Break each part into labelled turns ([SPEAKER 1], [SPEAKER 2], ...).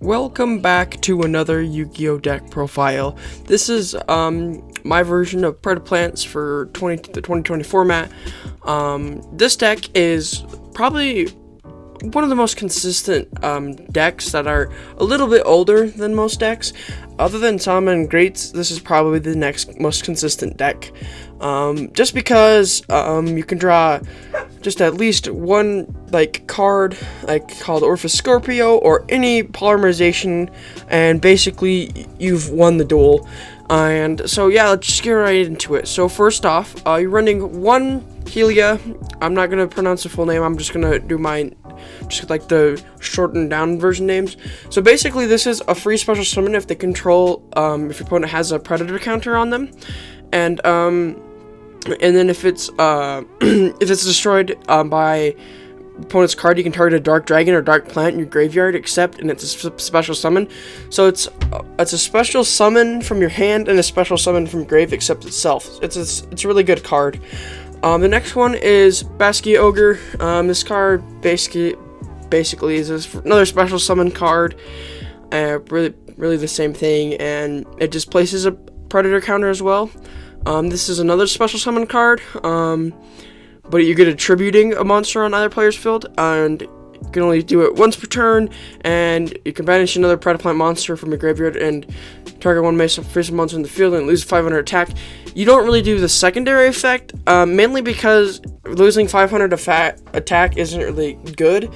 [SPEAKER 1] Welcome back to another Yu-Gi-Oh! Deck profile. This is my version of Predaplants for the 2020 format. This deck is probably one of the most consistent decks that are a little bit older than most decks. Other than Summon Greats, this is probably the next most consistent deck. Just because you can draw just at least one card called Orpheus Scorpio or any polymerization, and basically you've won the duel. And so yeah, let's just get right into it. So first off, you're running one Helia. I'm not gonna pronounce the full name. I'm just gonna do the shortened down version names. So basically, this is a free special summon if they control if your opponent has a predator counter on them, and then if it's if it's destroyed by opponent's card, you can target a dark dragon or dark plant in your graveyard, and it's a special summon. So it's a special summon from your hand and a special summon from grave except itself. It's a really good card. The next one is Basket Ogre. This card basically is another special summon card. Really the same thing, and it just places a predator counter as well. This is another special summon card, but you get attributing a monster on either player's field, and you can only do it once per turn, and you can banish another Predaplant monster from your graveyard and target one face monster in the field and lose 500 attack. You don't really do the secondary effect, mainly because losing 500 attack isn't really good.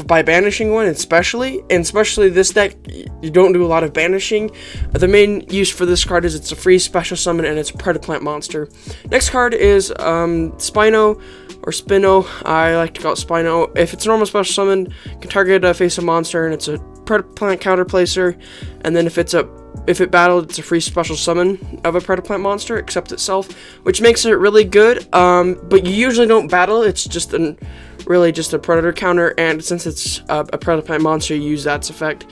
[SPEAKER 1] By banishing one, especially this deck, you don't do a lot of banishing. The main use for this card is it's a free special summon and it's a Predaplant monster. Next card is Spino or Spino. I like to call it Spino. If it's a normal special summon, you can target a face monster and it's a Predaplant counter placer. And then if it battled, it's a free special summon of a Predaplant monster except itself, which makes it really good. But you usually don't battle. It's just really just a predator counter, and since it's a Predaplant monster, you use that's effect.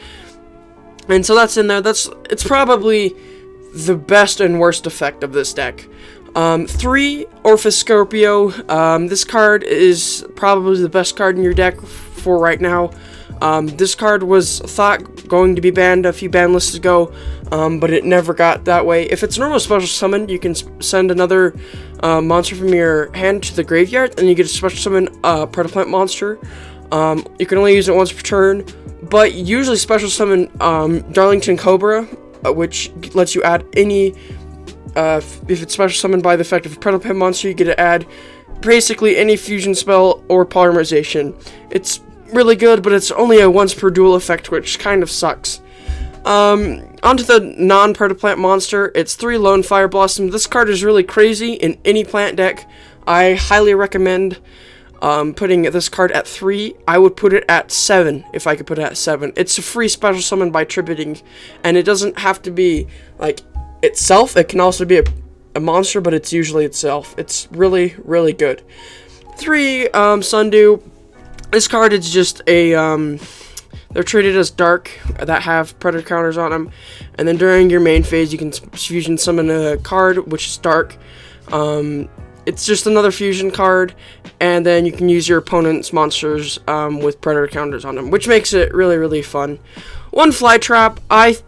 [SPEAKER 1] And so that's in there. It's probably the best and worst effect of this deck. 3 Orpheus Scorpio. This card is probably the best card in your deck for right now. This card was thought going to be banned a few ban lists ago, but it never got that way. If it's a normal special summon, you can send another monster from your hand to the graveyard, and you get a special summon Predaplant monster. You can only use it once per turn, but usually special summon Darlington Cobra, which lets you add any, if it's special summoned by the effect of a Predaplant monster, you get to add basically any fusion spell or polymerization. It's really good, but it's only a once per duel effect, which kind of sucks. Onto the non-Predaplant monster. It's 3 Lone Fire Blossom. This card is really crazy in any plant deck. I highly recommend putting this card at 3. I would put it at 7 if I could put it at 7. It's a free special summon by tributing, and it doesn't have to be itself. It can also be a monster, but it's usually itself. It's really, really good. 3 Sundew. This card is just they're treated as dark that have predator counters on them, and then during your main phase you can fusion summon a card which is dark. It's just another fusion card, and then you can use your opponent's monsters with predator counters on them, which makes it really, really fun. 1 Fly Trap.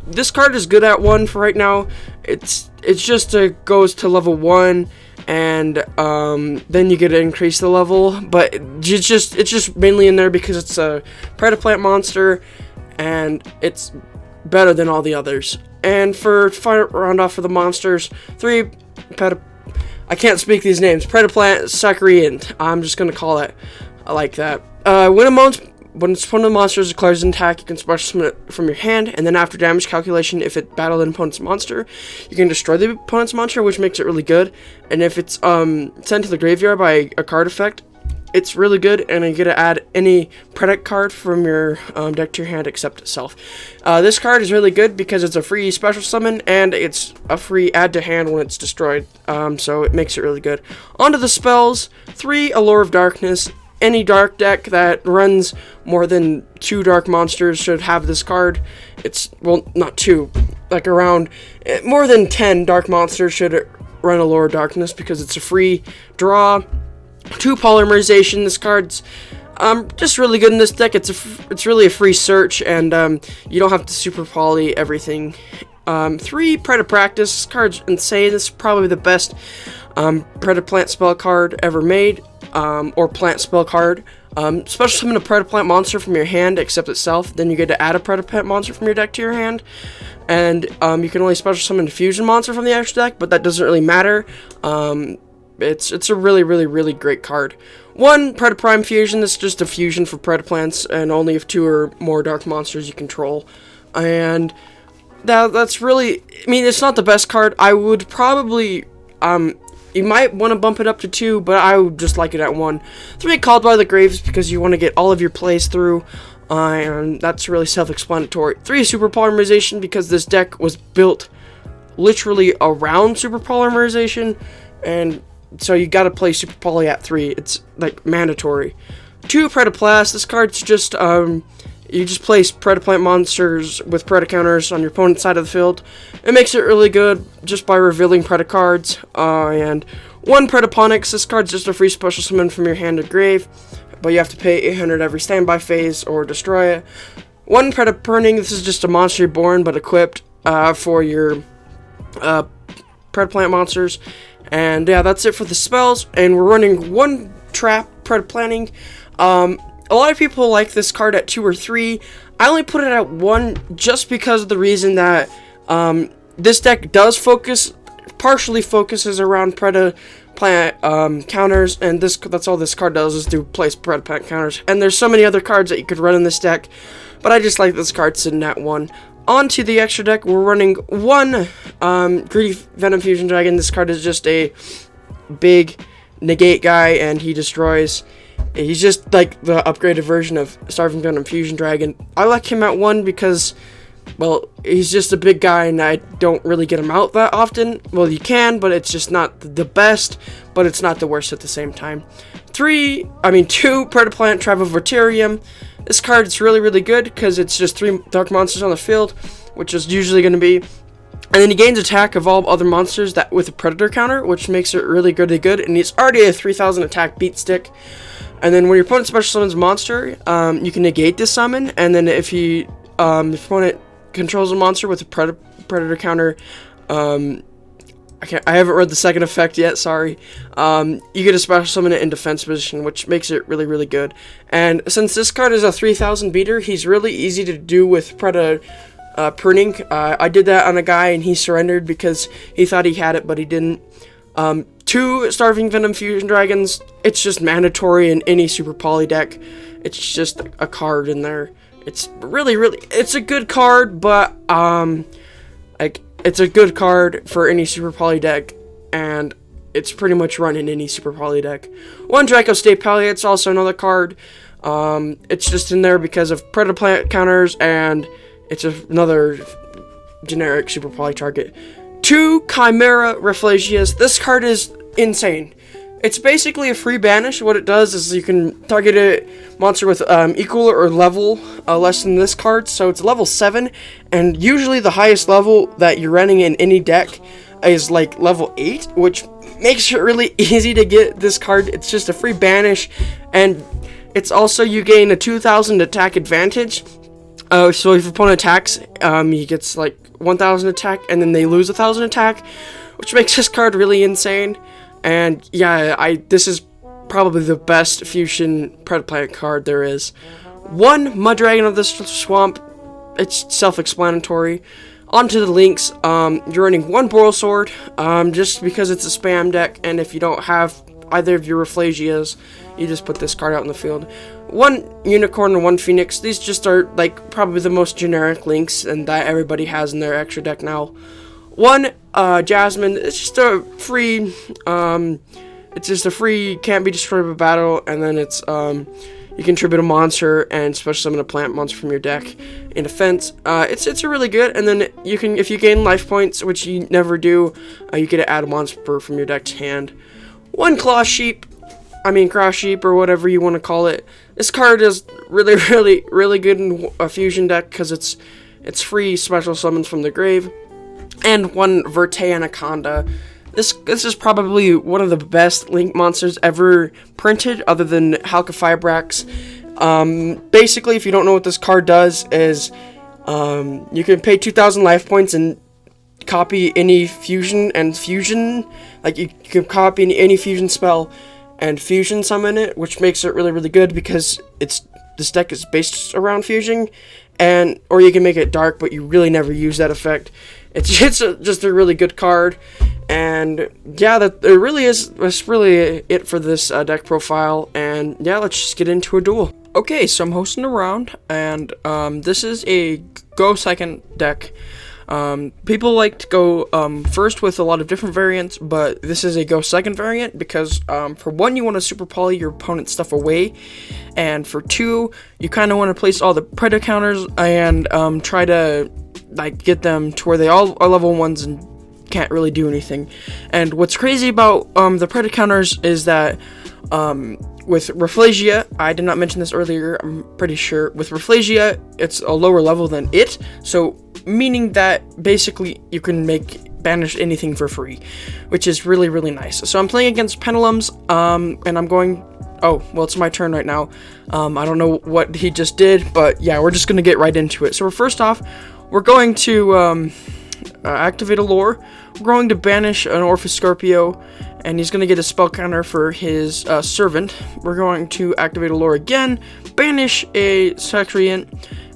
[SPEAKER 1] This card is good at 1 for right now. It's just goes to level 1. And then you get to increase the level, but it's just mainly in there because it's a Predaplant monster, and it's better than all the others. And for round off for the monsters, 3 I can't speak these names. Predaplant Saccariant. I'm just gonna call it like that. When one of the monsters declares an attack, you can special summon it from your hand, and then after damage calculation, if it battled an opponent's monster, you can destroy the opponent's monster, which makes it really good. And if it's sent to the graveyard by a card effect, it's really good, and you get to add any Predac card from your deck to your hand except itself. This card is really good because it's a free special summon, and it's a free add to hand when it's destroyed, so it makes it really good. Onto the spells. 3 Allure of Darkness. Any dark deck that runs more than 2 dark monsters should have this card. Well, not 2, around more than 10 dark monsters should run Allure of Darkness because it's a free draw. 2 Polymerization. This card's Just really good in this deck. It's really a free search, and you don't have to super poly everything. 3 Predaplant. This card's insane. This is probably the best Predaplant spell card ever made, or plant spell card. Special summon a Predaplant monster from your hand except itself, then you get to add a Predaplant monster from your deck to your hand. And you can only special summon a fusion monster from the extra deck, but that doesn't really matter. It's a really great card. 1 Predaprime fusion. This is just a fusion for Predaplants, and only if 2 or more dark monsters you control. And that's really, I mean, it's not the best card. I would probably, you might want to bump it up to 2, but I would just like it at 1. 3 Called by the Graves, because you want to get all of your plays through, and that's really self-explanatory. 3 Super Polymerization, because this deck was built literally around Super Polymerization, and so you gotta play Super Poly at 3. It's like mandatory. 2 Predaplast. This card's just you just place Predaplant monsters with Preda counters on your opponent's side of the field. It makes it really good just by revealing Preda cards. And 1 Predaponics. This card's just a free special summon from your hand to grave, but you have to pay 800 every standby phase or destroy it. 1 Predaperning. This is just a monster you're born but equipped for your Predaplant monsters. And yeah, that's it for the spells. And we're running 1 trap Predaplanting. A lot of people like this card at 2 or 3. I only put it at 1 just because of the reason that this deck does partially focuses around Predaplant counters, and that's all this card does is do place Predaplant counters. And there's so many other cards that you could run in this deck, but I just like this card sitting at 1. On to the extra deck, we're running 1 Greedy Venom Fusion Dragon. This card is just a big negate guy, and he destroys. He's just like the upgraded version of Starving Venom Fusion Dragon. I like him at 1 because, well, he's just a big guy, and I don't really get him out that often. Well, you can, but it's just not the best, but it's not the worst at the same time. 2 Predaplant Travavorterium. This card is really good because it's just 3 dark monsters on the field, which is usually going to be. And then he gains attack of all other monsters that with a predator counter, which makes it really good. And he's already a 3000 attack beat stick. And then when your opponent special summons a monster, you can negate this summon. And then if your opponent controls a monster with a predator counter, I haven't read the second effect yet, sorry. You get a special summon it in defense position, which makes it really good. And since this card is a 3000 beater, he's really easy to do with Preda pruning. I did that on a guy, and he surrendered because he thought he had it, but he didn't. 2 Starving Venom Fusion Dragons. It's just mandatory in any Super Poly deck. It's just a card in there. It's really, it's a good card, but it's a good card for any Super Poly deck, and it's pretty much run in any Super Poly deck. 1 Draco State Pally. It's also another card. It's just in there because of Predaplant counters, and it's another generic Super Poly target. 2 Chimera Rafflegias. This card is insane. It's basically a free banish. What it does is you can target a monster with equal or level less than this card. So it's level 7, and usually the highest level that you're running in any deck is like level 8, which makes it really easy to get this card. It's just a free banish, and it's also you gain a 2000 attack advantage. So if your opponent attacks, he gets like 1000 attack, and then they lose 1000 attack, which makes this card really insane. And yeah, this is probably the best fusion Predaplant card there is. 1 Muddragon of the Swamp. It's self-explanatory. On to the links. You're running 1 Boral Sword, just because it's a spam deck, and if you don't have either of your Rafflegias, you just put this card out in the field. 1 Unicorn and 1 Phoenix. These just are like probably the most generic links, and that everybody has in their extra deck now. 1 Jasmine. It's just a free. Can't be destroyed by battle, and then it's you contribute a monster and special summon a plant monster from your deck in defense. It's a really good, and then you can, if you gain life points, which you never do, you get to add a monster from your deck's hand. 1 Cross Sheep, or whatever you want to call it. This card is really good in a fusion deck because it's free special summons from the grave. And 1 Verte Anaconda. This is probably one of the best Link monsters ever printed, other than Halqifibrax. Basically, if you don't know what this card does, is you can pay 2,000 life points and copy any fusion, like you can copy any fusion spell and fusion summon it, which makes it really, really good because this deck is based around fusing, or you can make it dark, but you really never use that effect. It's just a really good card, and yeah, that's really it for this deck profile. And yeah, let's just get into a duel. Okay, so I'm hosting a round, and this is a go second deck. People like to go first with a lot of different variants, but this is a go second variant because for one, you want to super poly your opponent's stuff away, and for two, you kind of want to place all the Predator counters and try to like get them to where they all are level 1s and can't really do anything. And what's crazy about the Predator counters is that with Rafflesia, I did not mention this earlier, I'm pretty sure, with Rafflesia, it's a lower level than it, so meaning that basically you can banish anything for free, which is really, really nice. So I'm playing against Pendulums, and I'm going, oh, well, it's my turn right now. I don't know what he just did, but yeah, we're just going to get right into it. So first off, we're going to activate a lore. We're going to banish an Orphis Scorpio, and he's going to get a spell counter for his servant. We're going to activate a lore again, banish a Secreant,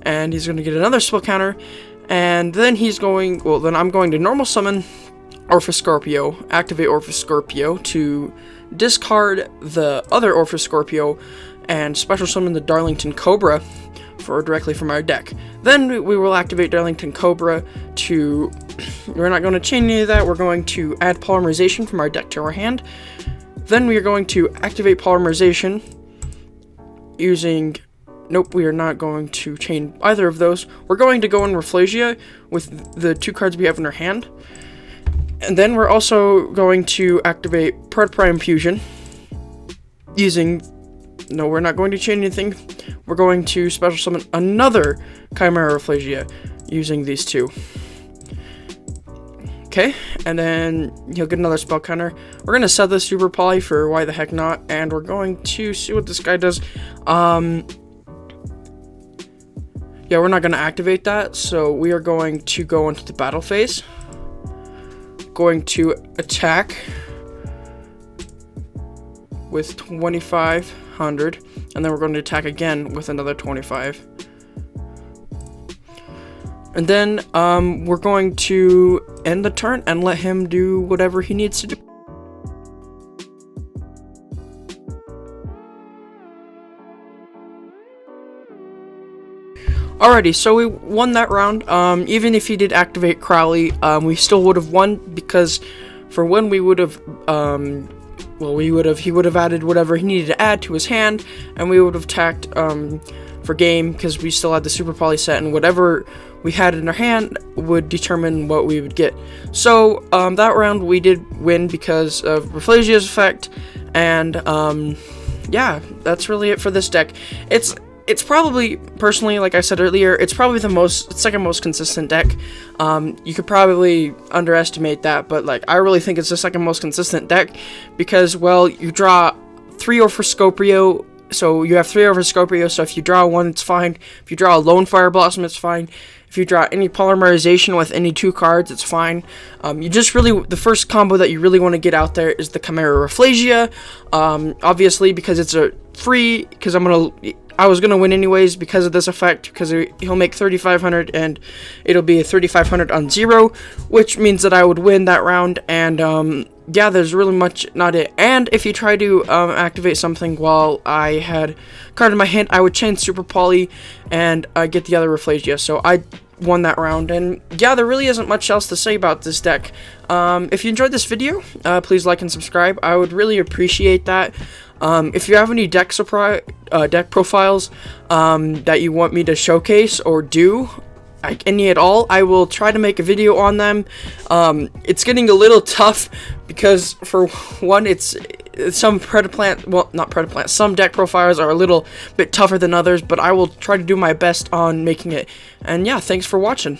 [SPEAKER 1] and he's going to get another spell counter. And then I'm going to normal summon Orphis Scorpio, activate Orphis Scorpio to discard the other Orphis Scorpio, and special summon the Darlington Cobra directly from our deck. Then we will activate Darlington Cobra to, we're not going to chain any of that, we're going to add Polymerization from our deck to our hand. Then we are going to activate Polymerization using, nope, we are not going to chain either of those. We're going to go in Rafflesia with the 2 cards we have in our hand. And then we're also going to activate Predaplant Fusion using, no, we're not going to chain anything. We're going to special summon another Chimera Rafflesia using these 2. Okay, and then he'll get another spell counter. We're going to set this Super Poly for why the heck not, and we're going to see what this guy does. Yeah, we're not going to activate that, so we are going to go into the battle phase. Going to attack with 2,500, and then we're going to attack again with another 25. And then we're going to end the turn and let him do whatever he needs to do. Alrighty, so we won that round. Even if he did activate Crowley, we still would have won, because for one, we would have, he would have added whatever he needed to add to his hand, and we would have attacked for game, because we still had the Super Poly set, and whatever we had in our hand would determine what we would get. So that round we did win because of Rafflesia's effect, and yeah, that's really it for this deck. It's probably, personally, like I said earlier, it's probably the second most consistent deck. You could probably underestimate that, but like I really think it's the second most consistent deck because, well, you draw 3 Orphis Scorpio, so you have 3 Orphis Scorpio, so if you draw 1, it's fine. If you draw a Lone Fire Blossom, it's fine. If you draw any Polymerization with any 2 cards, it's fine. The first combo that you really want to get out there is the Chimera Rafflesia, obviously because it's a free, because I was gonna win anyways because of this effect, because he'll make 3,500 and it'll be a 3,500 on 0, which means that I would win that round. And yeah, there's really much not it. And if you try to activate something while I had a card in my hand, I would chain Super Poly and get the other Rafflesia. So I won that round. And yeah, there really isn't much else to say about this deck. If you enjoyed this video, please like and subscribe. I would really appreciate that. If you have any deck profiles that you want me to showcase or do, any at all, I will try to make a video on them. It's getting a little tough because, for one, some Predaplant, well, not Predaplant, some deck profiles are a little bit tougher than others, but I will try to do my best on making it. And yeah, thanks for watching.